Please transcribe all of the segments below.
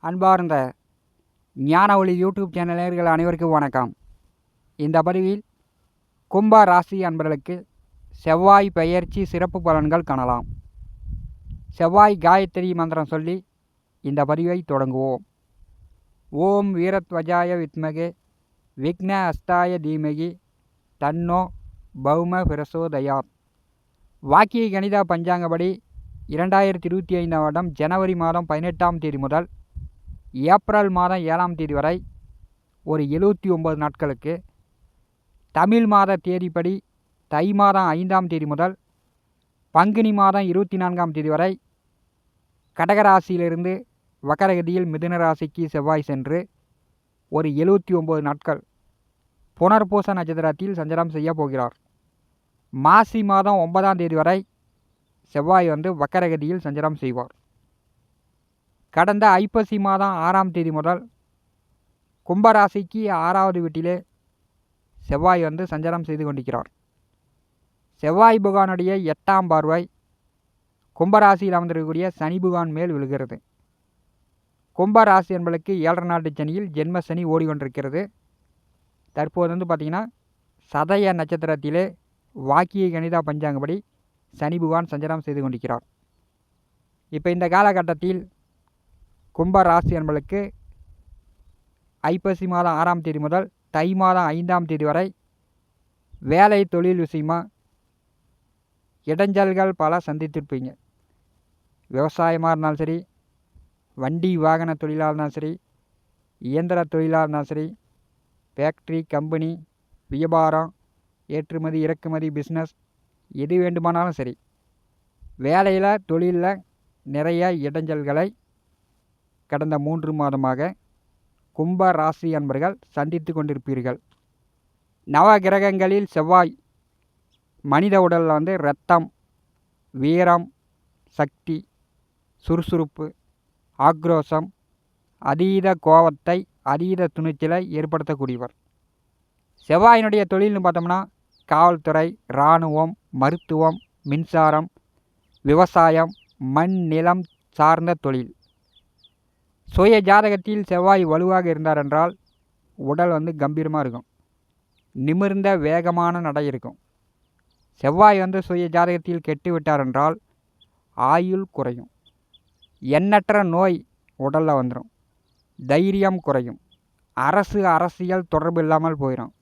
அன்பார்ந்த ஞான ஒளி யூடியூப் சேனல் நேயர்கள் அனைவருக்கும் வணக்கம். இந்த பதிவில் கும்ப ராசி அன்பர்களுக்கு செவ்வாய் பெயர்ச்சி சிறப்பு பலன்கள் காணலாம். செவ்வாய் காயத்ரி மந்திரம் சொல்லி இந்த பதிவை தொடங்குவோம். ஓம் வீரத்வஜாய வித்மகே விக்ன அஸ்தாய தீமகி தன்னோ பௌம பிரசோதயாத். வாக்கிய கணித பஞ்சாங்கப்படி 2025 வருடம் ஜனவரி மாதம் 18ஆம் தேதி முதல் ஏப்ரல் மாதம் 7ஆம் தேதி வரை ஒரு 79 நாட்களுக்கு, தமிழ் மாத தேதிப்படி தை மாதம் 5ஆம் தேதி முதல் பங்குனி மாதம் 24ஆம் தேதி வரை கடகராசியிலிருந்து வக்கரகதியில் மிதுன ராசிக்கு செவ்வாய் சென்று ஒரு 79 நாட்கள் புனர்பூச நட்சத்திரத்தில் சஞ்சாரம் செய்ய போகிறார். மாசி மாதம் 9ஆம் தேதி வரை செவ்வாய் வக்கரகதியில் சஞ்சாரம் செய்வார். கடந்த ஐப்பசி மாதம் 6ஆம் தேதி முதல் கும்பராசிக்கு 6வது வீட்டிலே செவ்வாய் சஞ்சாரம் செய்து கொண்டிருக்கிறார். செவ்வாய் புகானுடைய 8ஆம் பார்வை கும்பராசியில் அமர்ந்திருக்கக்கூடிய சனி புகான் மேல் விழுகிறது. கும்பராசி என்பதற்கு 7 நாட்டு சனியில் ஜென்ம சனி ஓடிக்கொண்டிருக்கிறது. தற்போது பார்த்திங்கன்னா சதய நட்சத்திரத்திலே வாக்கிய கணித பஞ்சாங்கப்படி சனி புகான் சஞ்சாரம் செய்து கொண்டிருக்கிறார். இப்போ இந்த காலகட்டத்தில் கும்பராசி என்பதற்கு ஐப்பசி மாதம் 6ஆம் தேதி முதல் தை மாதம் 5ஆம் தேதி வரை வேலை தொழில் விஷயமா இடைஞ்சல்கள் பல சந்தித்திருப்பீங்க. விவசாயமாக இருந்தாலும் சரி, வண்டி வாகன தொழிலாக இருந்தாலும் சரி, இயந்திர தொழிலாக இருந்தாலும் சரி, ஃபேக்ட்ரி கம்பெனி வியாபாரம் ஏற்றுமதி இறக்குமதி பிஸ்னஸ் எது வேண்டுமானாலும் சரி, வேலையில் தொழிலில் நிறைய இடைஞ்சல்களை கடந்த 3 மாதமாக கும்ப ராசி அன்பர்கள் சந்தித்து கொண்டிருப்பீர்கள். நவ கிரகங்களில் செவ்வாய் மனித உடலில் இரத்தம், வீரம், சக்தி, சுறுசுறுப்பு, ஆக்ரோஷம், அதீத கோபத்தை, அதீத துணிச்சலை ஏற்படுத்தக்கூடியவர். செவ்வாயினுடைய தொழில்னு பார்த்தோம்னா காவல்துறை, இராணுவம், மருத்துவம், மின்சாரம், விவசாயம், மண் நிலம் சார்ந்த தொழில். சுய ஜாதகத்தில் செவ்வாய் வலுவாக இருந்தார் என்றால் உடல் கம்பீரமாக இருக்கும், நிமிர்ந்த வேகமான நடை இருக்கும். செவ்வாய் சுய ஜாதகத்தில் கெட்டு விட்டார் என்றால் ஆயுள் குறையும், எண்ணற்ற நோய் உடலில் வந்துடும், தைரியம் குறையும், அரசியல் தொடர்பு இல்லாமல் போயிடும்.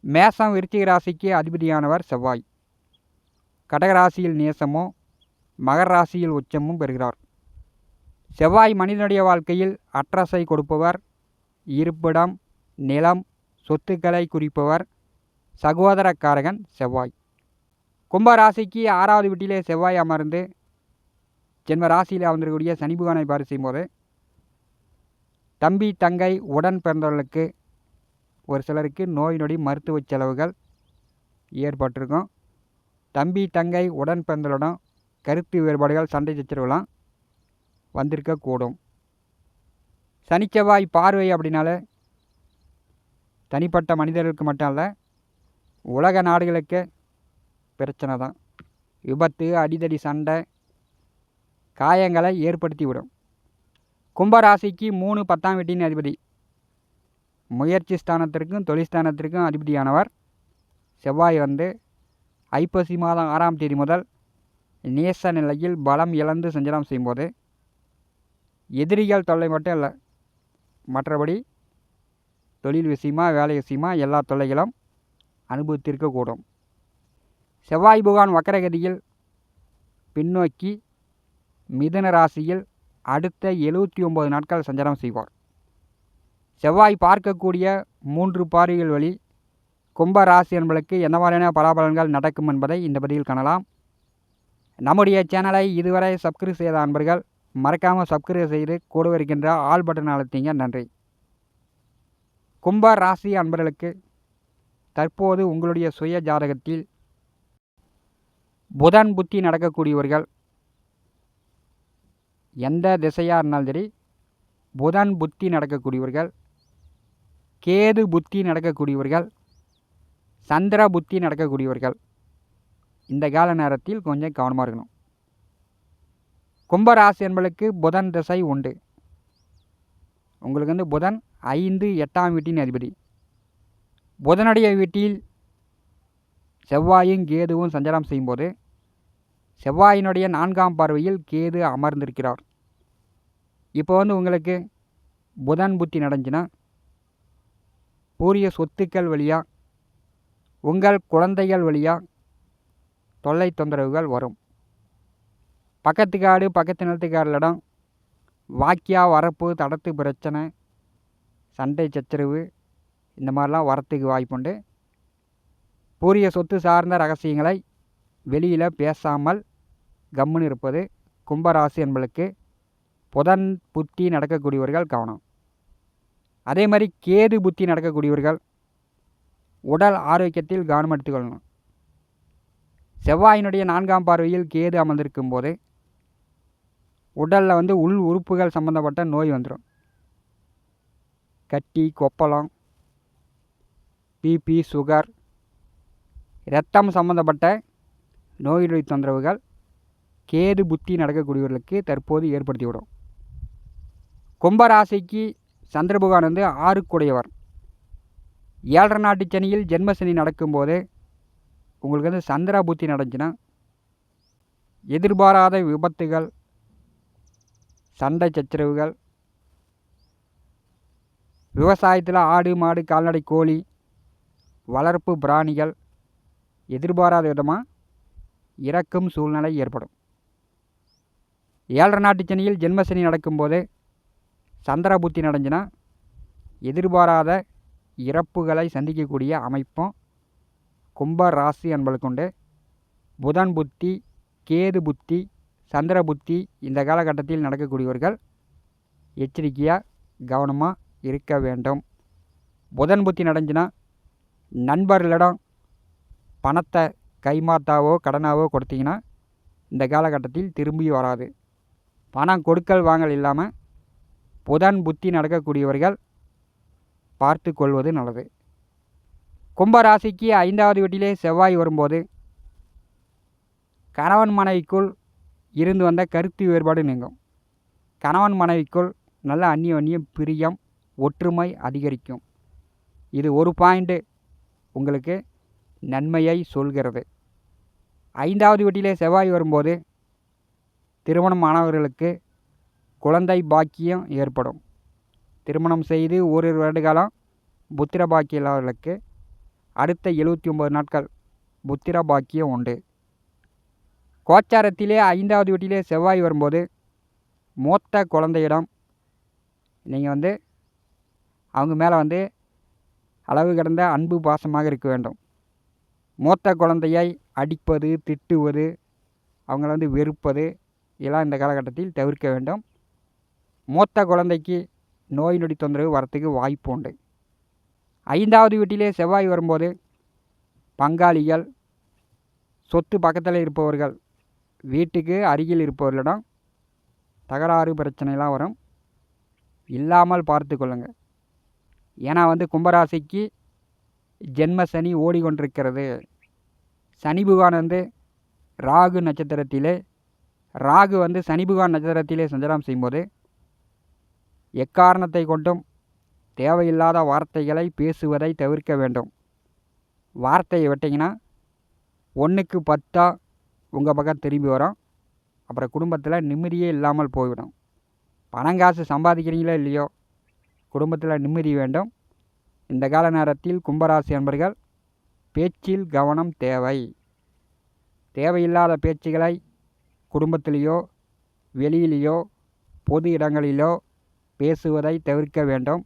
மேசம் விருச்சிக ராசிக்கு அதிபதியானவர் செவ்வாய். கடகராசியில் நேசமும் மகர ராசியில் உச்சமும் பெறுகிறார். செவ்வாய் மனிதனுடைய வாழ்க்கையில் அட்ரஸை கொடுப்பவர், இருப்பிடம், நிலம், சொத்துக்களை குறிப்பவர், சகோதரக்காரகன் செவ்வாய். கும்பராசிக்கு 6வது வீட்டிலே செவ்வாய் அமர்ந்து ஜென்ம ராசியில் அமர்ந்திருக்கக்கூடிய சனி புகானை பாரு செய்யும்போது தம்பி தங்கை உடன் பிறந்தவர்களுக்கு ஒரு சிலருக்கு நோய் நொடி மருத்துவ செலவுகள் ஏற்பட்டிருக்கும். தம்பி தங்கை உடன் பிறந்தவர்களிடம் கருத்து வேறுபாடுகள் சண்டை சச்சரவுலாம் வந்திருக்கக்கூடும். சனிச்செவ்வாய் பார்வை அப்படின்னாலே தனிப்பட்ட மனிதர்களுக்கு மட்டும் அல்ல, உலக நாடுகளுக்கு பிரச்சனை தான். விபத்து, அடிதடி, சண்டை, காயங்களை ஏற்படுத்திவிடும். கும்பராசிக்கு 3 10ஆம் வீட்டின் அதிபதி, முயற்சி ஸ்தானத்திற்கும் தொழில் ஸ்தானத்திற்கும் அதிபதியானவர் செவ்வாய் ஐப்பசி மாதம் 6ஆம் தேதி முதல் நேச நிலையில் பலம் இழந்து சஞ்சாரம் செய்யும்போது எதிரிகள் தொல்லை மட்டும் இல்லை, மற்றபடி தொழில் விஷயமா வேலை விஷயமா எல்லா தொல்லைகளும் அனுபவித்திருக்கக்கூடும். செவ்வாய் புகான் வக்கரகதியில் பின்னோக்கி மிதுன ராசியில் அடுத்த 79 நாட்கள் சஞ்சாரம் செய்வார். செவ்வாய் பார்க்கக்கூடிய 3 பார்வைகள் வழி கும்ப ராசி என்பதற்கு எந்த மாதிரியான பலாபலன்கள் நடக்கும் என்பதை இந்த பதிவில் காணலாம். நம்முடைய சேனலை இதுவரை சப்ஸ்கிரைப் செய்த அன்பர்கள் மறக்காமல் சப்ஸ்கிரைப் செய்து கூட இருக்கின்ற ஆல் பட்டன் அழுத்திங்க. நன்றி. கும்ப ராசி அன்பர்களுக்கு தற்போது உங்களுடைய சுய ஜாதகத்தில் புதன் புத்தி நடக்கக்கூடியவர்கள், எந்த திசையாக இருந்தாலும் சரி புதன் புத்தி நடக்கக்கூடியவர்கள், கேது புத்தி நடக்கக்கூடியவர்கள், சந்திர புத்தி நடக்கக்கூடியவர்கள் இந்த கால நேரத்தில் கொஞ்சம் கவனமாக இருக்கணும். கும்பராசி என்பதற்கு புதன் திசை உண்டு. உங்களுக்கு வந்து புதன் 5, 8ஆம் வீட்டின் அதிபதி. புதனுடைய வீட்டில் செவ்வாயும் கேதுவும் சஞ்சாரம் செய்யும்போது செவ்வாயினுடைய 4ஆம் பார்வையில் கேது அமர்ந்திருக்கிறார். இப்போ வந்து உங்களுக்கு புதன் புத்தி நடந்துச்சுன்னா பூரிய சொத்துக்கள் வழியாக, உங்கள் குழந்தைகள் வழியாக தொல்லை தொந்தரவுகள் வரும். பக்கத்து காடு, பக்கத்து நிலத்துக்காரர்களிடம் வாக்கியா வரப்பு, தடத்து பிரச்சனை, சண்டை சச்சரவு இந்த மாதிரிலாம் வரத்துக்கு வாய்ப்புண்டு. பூரிய சொத்து சார்ந்த ரகசியங்களை வெளியில் பேசாமல் கம்முன்னு இருப்பது கும்பராசி என்பளுக்கு புதன் புத்தி நடக்கக்கூடியவர்கள் கவனம். அதே மாதிரி கேது புத்தி நடக்கக்கூடியவர்கள் உடல் ஆரோக்கியத்தில் கவனம் எடுத்துக்கொள்ளணும். செவ்வாயினுடைய 4ஆம் பார்வையில் கேது அமர்ந்திருக்கும் போது உடலில் வந்து உள் உறுப்புகள் சம்மந்தப்பட்ட நோய் வந்துடும். கட்டி, கொப்பளம், பிபி, சுகர், இரத்தம் சம்மந்தப்பட்ட நோயுடைய தொந்தரவுகள் கேது புத்தி நடக்கக்கூடியவர்களுக்கு தற்போது ஏற்படுத்திவிடும். கும்பராசிக்கு சந்திர பகவான் வந்து 6க்குடையவர். 7.5 நாட்டு சனியில் ஜென்மசனி நடக்கும்போது உங்களுக்கு வந்து சந்திரா புத்தி நடந்துச்சுன்னா எதிர்பாராத விபத்துகள், சண்டை சச்சரவுகள், விவசாயத்தில் ஆடு மாடு கால்நடை கோழி வளர்ப்பு பிராணிகள் எதிர்பாராத விதமாக இறக்கும் சூழ்நிலை ஏற்படும். 7.5 நாட்டு சனியில் ஜென்மசனி நடக்கும்போது சந்திர புத்தி நடந்துச்சுன்னா எதிர்பாராத இறப்புகளை சந்திக்கக்கூடிய அமைப்பும் கும்ப ராசி என்பளுக்கு உண்டு. புதன் புத்தி, கேது புத்தி, சந்திர புத்தி இந்த காலகட்டத்தில் நடக்கக்கூடியவர்கள் எச்சரிக்கையாக கவனமாக இருக்க வேண்டும். புதன் புத்தி நடந்துச்சுன்னா நண்பர்களிடம் பணத்தை கைமாத்தாவோ கடனாவோ கொடுத்தீங்கன்னா இந்த காலகட்டத்தில் திரும்பி வராது. பணம் கொடுக்கல் வாங்கல் இல்லாமல் புதன் புத்தி நடக்கக்கூடியவர்கள் பார்த்து கொள்வது நல்லது. கும்பராசிக்கு 5வது வீட்டிலே செவ்வாய் வரும்போது கணவன் மனைவிக்குள் இருந்து வந்த கருத்து வேறுபாடு நீங்கும். கணவன் மனைவிக்குள் நல்ல அந்நியம் பிரியம் ஒற்றுமை அதிகரிக்கும். இது ஒரு பாயிண்ட் உங்களுக்கு நன்மையை சொல்கிறது. 5வது வீட்டிலே செவ்வாய் வரும்போது திருமணம் ஆனவர்களுக்கு குழந்தை பாக்கியம் ஏற்படும். திருமணம் செய்து ஓரிரு வருட காலம் புத்திர பாக்கியம் இல்லாதவர்களுக்கு அடுத்த 79 நாட்கள் புத்திர பாக்கியம் உண்டு. கோச்சாரத்திலே 5வது வீட்டிலே செவ்வாய் வரும்போது மூத்த குழந்தையிடம் நீங்கள் வந்து அவங்க மேலே வந்து அளவு கடந்த அன்பு பாசமாக இருக்க வேண்டும். மூத்த குழந்தையை அடிப்பது, திட்டுவது, அவங்கள வந்து வெறுப்பது இதெல்லாம் இந்த காலகட்டத்தில் தவிர்க்க வேண்டும். மூத்த குழந்தைக்கு நோய் நொடி தொந்தரவு வரத்துக்கு வாய்ப்பு உண்டு. 5வது வீட்டிலே செவ்வாய் வரும்போது பங்காளிகள், சொத்து பக்கத்தில் இருப்பவர்கள், வீட்டுக்கு அருகில் இருப்பவர்களிடம் தகராறு பிரச்சனைலாம் வரும். இல்லாமல் பார்த்து கொள்ளுங்கள். ஏன்னா வந்து கும்பராசிக்கு ஜென்ம சனி ஓடிக்கொண்டிருக்கிறது. சனி பகவான் வந்து ராகு நட்சத்திரத்திலே ராகு வந்து சனி பகவான் நட்சத்திரத்திலே சஞ்சாரம் செய்யும்போது எக்காரணத்தை கொண்டும் தேவையில்லாத வார்த்தைகளை பேசுவதை தவிர்க்க வேண்டும். வார்த்தையை விட்டிங்கன்னா 1க்கு 10 உங்கள் பக்கம் திரும்பி வரும். அப்புறம் குடும்பத்தில் நிம்மதியே இல்லாமல் போய்விடும். பணங்காசு சம்பாதிக்கிறீங்களோ இல்லையோ குடும்பத்தில் நிம்மதி வேண்டும். இந்த கால நேரத்தில் கும்பராசி அன்பர்கள் பேச்சில் கவனம் தேவை. தேவையில்லாத பேச்சுகளை குடும்பத்திலேயோ வெளியிலேயோ பொது இடங்களிலோ பேசுவதை தவிர்க்க வேண்டும்.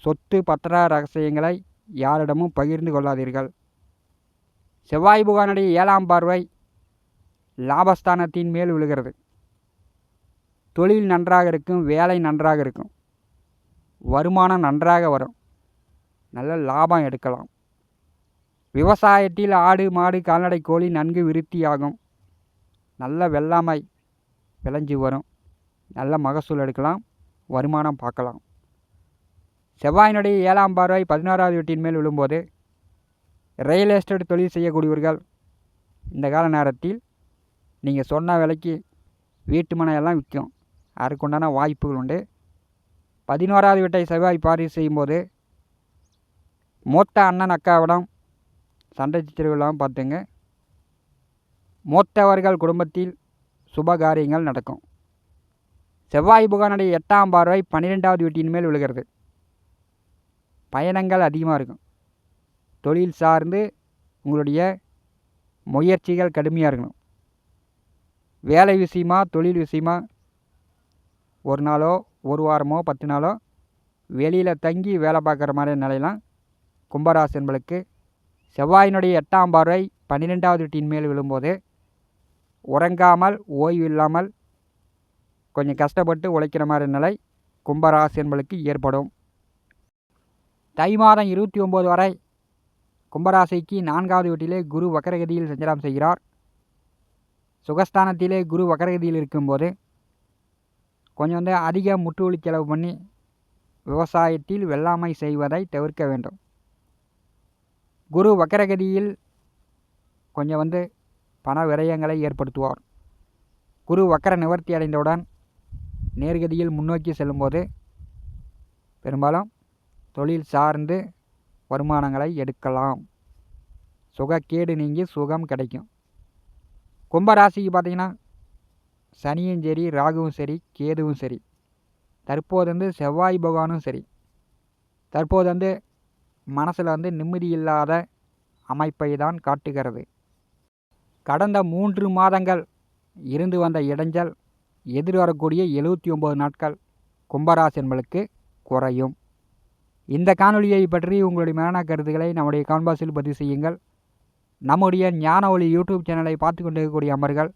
சொத்து பத்திர ரகசியங்களை யாரிடமும் பகிர்ந்து கொள்ளாதீர்கள். செவ்வாய் பகவானுடைய 7ஆம் பார்வை லாபஸ்தானத்தின் மேல் விழுகிறது. தொழில் நன்றாக இருக்கும், வேலை நன்றாக இருக்கும், வருமானம் நன்றாக வரும், நல்ல லாபம் எடுக்கலாம். விவசாயத்தில் ஆடு மாடு கால்நடை கோழி நன்கு விருத்தியாகும். நல்ல வெள்ளாமை விளைஞ்சி வரும், நல்ல மகசூல் எடுக்கலாம், வருமானம் பார்க்கலாம். செவ்வாயினுடைய 7ஆம் பார்வை 16வது வீட்டின் மேல் விழும்போது ரியல் எஸ்டேட் தொழில் செய்யக்கூடியவர்கள் இந்த கால நேரத்தில் நீங்கள் சொன்ன விலைக்கு வீட்டு மனையெல்லாம் விற்கும். அதுக்குண்டான வாய்ப்புகள் உண்டு. 11வது வீட்டை செவ்வாய் பார்வை செய்யும்போது மூத்த அண்ணன் அக்காவிடம் சண்டை சச்சரவுலாம் பார்த்துங்க. மூத்தவர்கள் குடும்பத்தில் சுப காரியங்கள் நடக்கும். செவ்வாய் புகானுடைய 8ஆம் பார்வை 12வது வீட்டின் மேல் விழுகிறது. பயணங்கள் அதிகமாக இருக்கும். தொழில் சார்ந்து உங்களுடைய முயற்சிகள் கடுமையாக இருக்கணும். வேலை விஷயமா தொழில் விஷயமா ஒரு நாளோ ஒரு வாரமோ 10 நாளோ வெளியில் தங்கி வேலை பார்க்குற மாதிரி நிலையெல்லாம் கும்பராசி என்பளுக்கு செவ்வாயினுடைய 8ஆம் பார்வை 12வது வீட்டின் மேல் விழும்போது உறங்காமல் ஓய்வு இல்லாமல் கொஞ்சம் கஷ்டப்பட்டு உழைக்கிற மாதிரி நிலை கும்பராசி என்பளுக்கு ஏற்படும். தை மாதம் 29 வரை கும்பராசிக்கு 4வது வீட்டிலே குரு வக்கரகதியில் சஞ்சாரம் செய்கிறார். சுகஸ்தானத்திலே குரு வக்கரகதியில் இருக்கும்போது கொஞ்சம் அதிக முற்றுவலி செலவு பண்ணி விவசாயத்தில் வெள்ளாமை செய்வதை தவிர்க்க வேண்டும். குரு வக்கரகதியில் கொஞ்சம் பண விரயங்களை ஏற்படுத்துவார். குரு வக்கர நிவர்த்தி அடைந்தவுடன் நேர்கதியில் முன்னோக்கி செல்லும்போது பெரும்பாலும் தொழில் சார்ந்து வருமானங்களை எடுக்கலாம். சுகக்கேடு நீங்கி சுகம் கிடைக்கும். கும்பராசிக்கு பார்த்திங்கன்னா சனியும் சரி, ராகுவும் சரி, கேதுவும் சரி, தற்போது செவ்வாய் பகவானும் சரி, தற்போது மனசில் நிம்மதி இல்லாத அமைப்பை தான் காட்டுகிறது. கடந்த 3 மாதங்கள் இருந்து வந்த இடைஞ்சல் எதிர்வரக்கூடிய 79 நாட்கள் கும்பராசி என்பளுக்கு குறையும். இந்த காணொலியை பற்றி உங்களுடைய மேலான கருத்துக்களை நம்முடைய கான்பாஸில் பதிவு செய்யுங்கள். நம்முடைய ஞான ஒளி யூடியூப் சேனலை பார்த்து கொண்டிருக்கக்கூடிய அன்பர்கள்,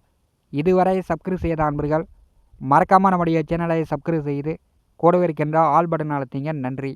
இதுவரை சப்ஸ்கிரைப் செய்த அன்பர்கள் மறக்காமல் நம்முடைய சேனலை சப்ஸ்கிரைப் செய்து கூடவே இருக்கின்ற ஆல் பட்டன் அழுத்திங்க. நன்றி.